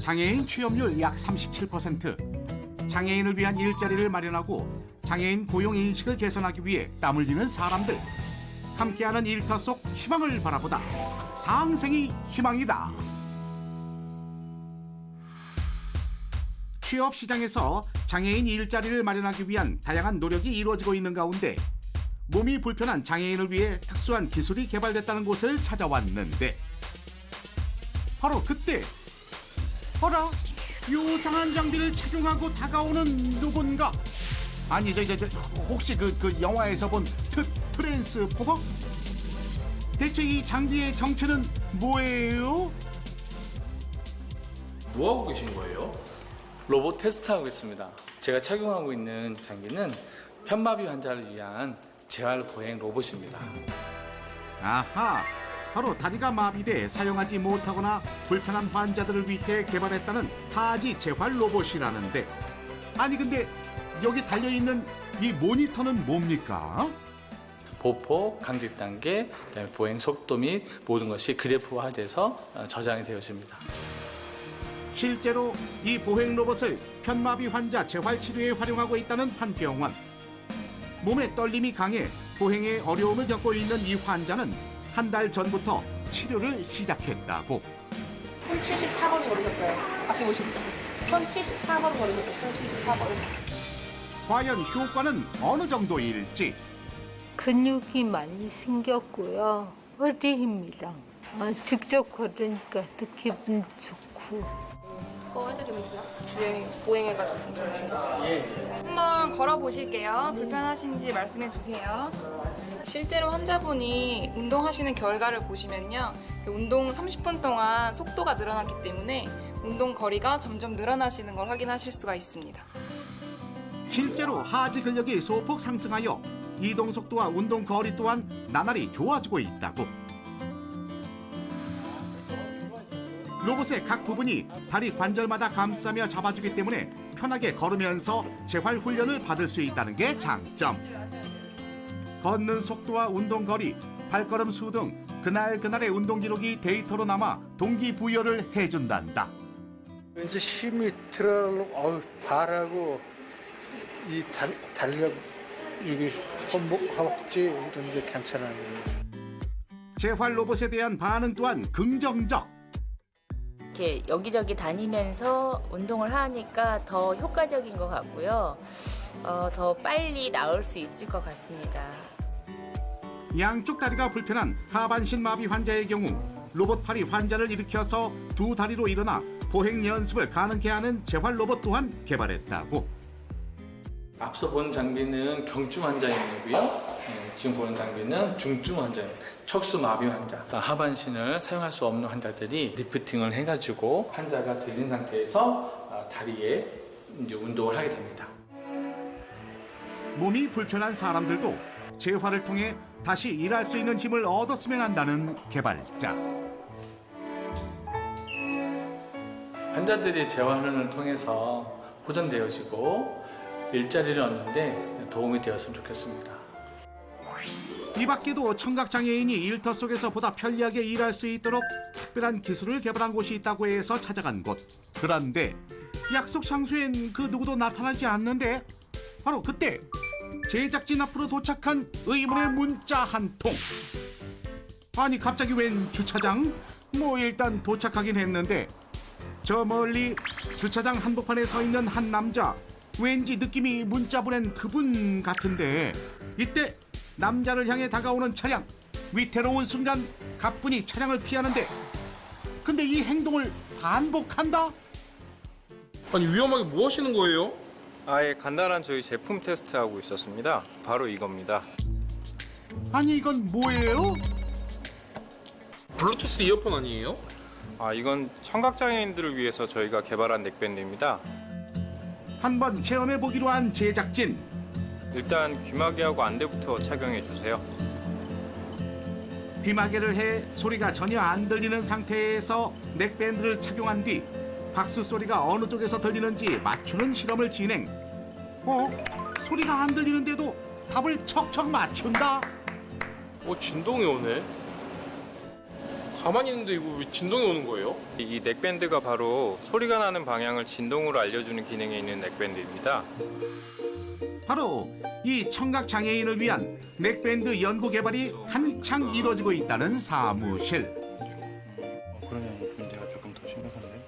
장애인 취업률 약 37%, 장애인을 위한 일자리를 마련하고 장애인 고용 인식을 개선하기 위해 땀 흘리는 사람들. 함께하는 일터 속 희망을 바라보다 상생이 희망이다. 취업 시장에서 장애인 일자리를 마련하기 위한 다양한 노력이 이루어지고 있는 가운데 몸이 불편한 장애인을 위해 특수한 기술이 개발됐다는 곳을 찾아왔는데 바로 그때 어라? 요상한 장비를 착용하고 다가오는 누군가. 아니 저 혹시 그 영화에서 본 트랜스포머? 대체 이 장비의 정체는 뭐예요? 뭐 하고 계신 거예요? 로봇 테스트하고 있습니다. 제가 착용하고 있는 장비는 편마비 환자를 위한 재활 보행 로봇입니다. 아하, 바로 다리가 마비돼 사용하지 못하거나 불편한 환자들을 위해 개발했다는 하지 재활 로봇이라는데, 아니 근데 여기 달려있는 이 모니터는 뭡니까? 보폭, 강직 단계, 그다음에 보행 속도 및 모든 것이 그래프화돼서 저장이 되어 있습니다. 실제로 이 보행 로봇을 편마비 환자 재활 치료에 활용하고 있다는 한 병원. 몸에 떨림이 강해 보행에 어려움을 겪고 있는 이 환자는 한 달 전부터 치료를 시작했다고. 1074번이 걸리셨어요. 앞에 보시면 1074번 걸리셨어요. 1074번. 과연 효과는 어느 정도일지. 근육이 많이 생겼고요. 허리 힘이랑 직접 걸으니까 더 기분 좋고. 그거 해드리면 돼요? 보행해가지고 괜찮으신가요? 한번 걸어보실게요. 불편하신지 말씀해 주세요. 실제로 환자분이 운동하시는 결과를 보시면요. 운동 30분 동안 속도가 늘어났기 때문에 운동 거리가 점점 늘어나시는 걸 확인하실 수가 있습니다. 실제로 하지 근력이 소폭 상승하여 이동 속도와 운동 거리 또한 나날이 좋아지고 있다고. 로봇의 각 부분이 다리 관절마다 감싸며 잡아주기 때문에 편하게 걸으면서 재활 훈련을 받을 수 있다는 게 장점. 걷는 속도와 운동 거리, 발걸음 수 등 그날그날의 운동 기록이 데이터로 남아 동기부여를 해준단다. 왠지 힘이 들어, 발하고 이 달력, 여기 허벅지 이런 게 괜찮아요. 재활 로봇에 대한 반응 또한 긍정적. 이렇게 여기저기 다니면서 운동을 하니까 더 효과적인 것 같고요. 더 빨리 나을 수 있을 것 같습니다. 양쪽 다리가 불편한 하반신 마비 환자의 경우 로봇 팔이 환자를 일으켜서 두 다리로 일어나 보행 연습을 가능케 하는 재활 로봇 또한 개발했다고. 앞서 본 장비는 경중 환자용이고요. 지금 보는 장비는 중증 환자입니다. 척수 마비 환자, 하반신을 사용할 수 없는 환자들이 리프팅을 해가지고 환자가 들린 상태에서 다리에 이제 운동을 하게 됩니다. 몸이 불편한 사람들도 재활을 통해 다시 일할 수 있는 힘을 얻었으면 한다는 개발자. 환자들이 재활을 통해서 호전되어지고 일자리를 얻는데 도움이 되었으면 좋겠습니다. 이 밖에도 청각장애인이 일터 속에서 보다 편리하게 일할 수 있도록 특별한 기술을 개발한 곳이 있다고 해서 찾아간 곳. 그런데 약속 장소엔 그 누구도 나타나지 않는데 바로 그때 제작진 앞으로 도착한 의문의 문자 한 통. 아니 갑자기 웬 주차장? 뭐 일단 도착하긴 했는데 저 멀리 주차장 한복판에 서 있는 한 남자. 왠지 느낌이 문자 보낸 그분 같은데 이때 남자를 향해 다가오는 차량. 위태로운 순간 가뿐히 차량을 피하는데 근데 이 행동을 반복한다? 아니 위험하게 뭐 하시는 거예요? 아예 간단한 저희 제품 테스트하고 있었습니다. 바로 이겁니다. 아니 이건 뭐예요? 블루투스 이어폰 아니에요? 이건 청각장애인들을 위해서 저희가 개발한 넥밴드입니다. 한번 체험해보기로 한 제작진. 일단 귀마개하고 안대부터 착용해 주세요. 귀마개를 해 소리가 전혀 안 들리는 상태에서 넥밴드를 착용한 뒤 박수 소리가 어느 쪽에서 들리는지 맞추는 실험을 진행. 소리가 안 들리는데도 답을 척척 맞춘다? 진동이 오네. 가만히 있는데 이거 왜 진동이 오는 거예요? 이 넥밴드가 바로 소리가 나는 방향을 진동으로 알려주는 기능이 있는 넥밴드입니다. 바로 이 청각 장애인을 위한 넥밴드 연구 개발이 한창 이루어지고 있다는 사무실. 그러면 문제가 조금 더 심각한데?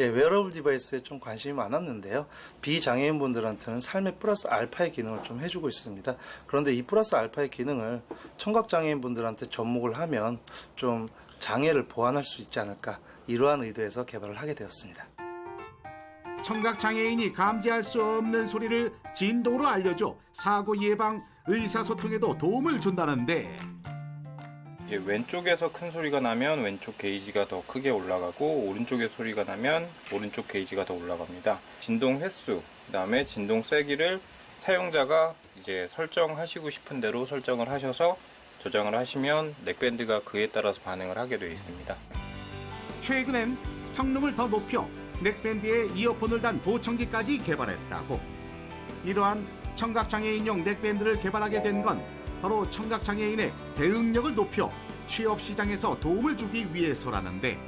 예, 웨어러블 디바이스에 좀 관심이 많았는데요. 비장애인분들한테는 삶의 플러스 알파의 기능을 좀 해주고 있습니다. 그런데 이 플러스 알파의 기능을 청각장애인분들한테 접목을 하면 좀 장애를 보완할 수 있지 않을까, 이러한 의도에서 개발을 하게 되었습니다. 청각 장애인이 감지할 수 없는 소리를 진동으로 알려줘 사고 예방, 의사소통에도 도움을 준다는데, 이제 왼쪽에서 큰 소리가 나면 왼쪽 게이지가 더 크게 올라가고 오른쪽에 소리가 나면 오른쪽 게이지가 더 올라갑니다. 진동 횟수, 그다음에 진동 세기를 사용자가 이제 설정하시고 싶은 대로 설정을 하셔서 조정을 하시면 넥밴드가 그에 따라서 반응을 하게 되어 있습니다. 최근엔 성능을 더 높여 넥밴드에 이어폰을 단 보청기까지 개발했다고. 이러한 청각장애인용 넥밴드를 개발하게 된 건 바로 청각장애인의 대응력을 높여 취업시장에서 도움을 주기 위해서라는데,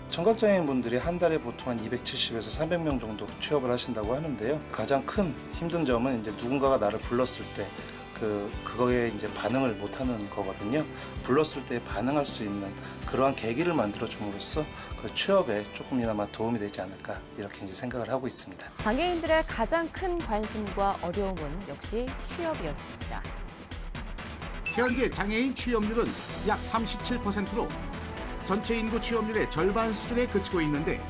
청각장애인분들이 한 달에 보통 한 270에서 300명 정도 취업을 하신다고 하는데요. 가장 큰 힘든 점은 이제 누군가가 나를 불렀을 때 그거에 이제 반응을 못하는 거거든요. 불렀을 때 반응할 수 있는 그러한 계기를 만들어 줌으로써 그 취업에 조금이나마 도움이 되지 않을까, 이렇게 이제 생각을 하고 있습니다. 장애인들의 가장 큰 관심과 어려움은 역시 취업이었습니다. 현재 장애인 취업률은 약 37%로 전체 인구 취업률의 절반 수준에 그치고 있는데,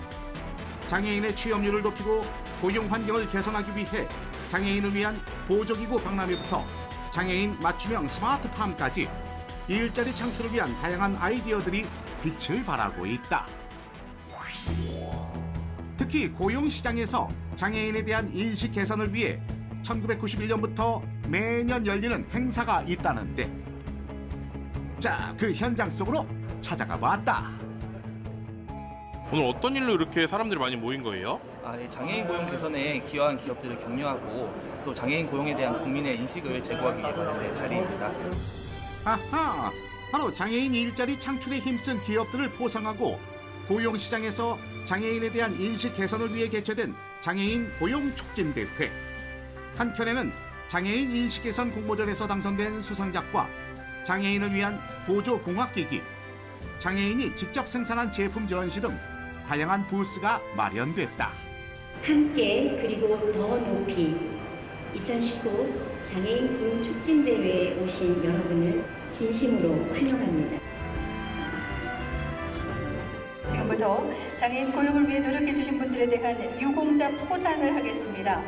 장애인의 취업률을 높이고 고용 환경을 개선하기 위해 장애인을 위한 보조기구 박람회부터 장애인 맞춤형 스마트팜까지 일자리 창출을 위한 다양한 아이디어들이 빛을 발하고 있다. 특히 고용시장에서 장애인에 대한 인식 개선을 위해 1991년부터 매년 열리는 행사가 있다는데, 자, 그 현장 속으로 찾아가 봤다. 오늘 어떤 일로 이렇게 사람들이 많이 모인 거예요? 장애인 고용 개선에 기여한 기업들을 격려하고 또 장애인 고용에 대한 국민의 인식을 제고하기 위해 마련된 자리입니다. 아하, 바로 장애인 일자리 창출에 힘쓴 기업들을 포상하고 고용시장에서 장애인에 대한 인식 개선을 위해 개최된 장애인 고용 촉진대회. 한켠에는 장애인 인식 개선 공모전에서 당선된 수상작과 장애인을 위한 보조 공학기기, 장애인이 직접 생산한 제품 전시 등 다양한 부스가 마련됐다. 함께 그리고 더 높이 2019 장애인 고용 촉진대회에 오신 여러분을 진심으로 환영합니다. 지금부터 장애인 고용을 위해 노력해 주신 분들에 대한 유공자 포상을 하겠습니다.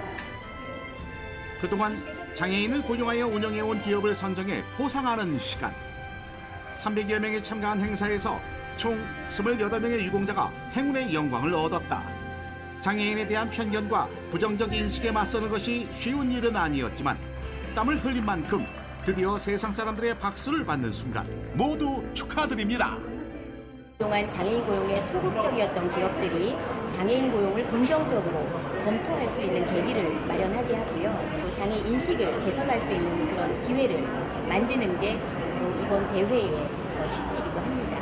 그동안 장애인을 고용하여 운영해온 기업을 선정해 포상하는 시간. 300여 명이 참가한 행사에서 총 28명의 유공자가 행운의 영광을 얻었다. 장애인에 대한 편견과 부정적 인식에 맞서는 것이 쉬운 일은 아니었지만 땀을 흘린 만큼 드디어 세상 사람들의 박수를 받는 순간 모두 축하드립니다. 그동안 장애인 고용에 소극적이었던 기업들이 장애인 고용을 긍정적으로 검토할 수 있는 계기를 마련하게 하고요. 또 장애 인식을 개선할 수 있는 그런 기회를 만드는 게 이번 대회의 취지이기도 합니다.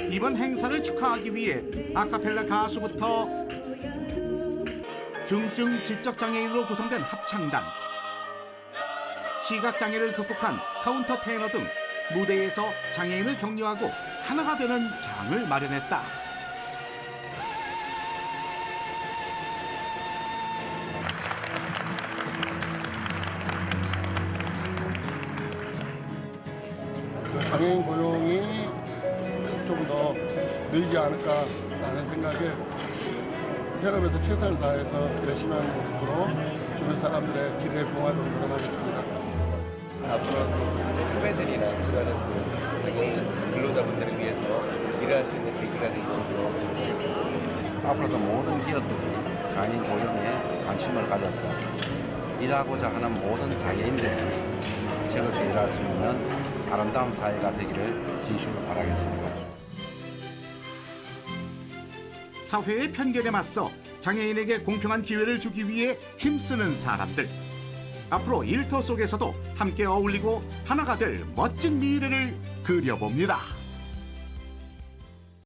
이번 행사를 축하하기 위해 아카펠라 가수부터 중증 지적장애인으로 구성된 합창단, 시각장애를 극복한 카운터 테너 등 무대에서 장애인을 격려하고 하나가 되는 장을 마련했다. 장애인 고용이 좀 더 늘지 않을까라는 생각에 현업에서 최선을 다해서 열심히 하는 모습으로 주변 사람들의 기대에 부응하도록 노력하겠습니다. 앞으로 후배들이나 그다음에 장애인 근로자분들을 위해서 일할 수 있는 계기가 되도록 노력하겠습니다. 앞으로도 모든 기업들이 장애인 고용에 관심을 가져서 일하고자 하는 모든 장애인들이 즐겁게 일할 수 있는 아름다운 사회가 되기를 진심으로 바라겠습니다. 사회의 편견에 맞서 장애인에게 공평한 기회를 주기 위해 힘쓰는 사람들. 앞으로 일터 속에서도 함께 어울리고 하나가 될 멋진 미래를 그려봅니다.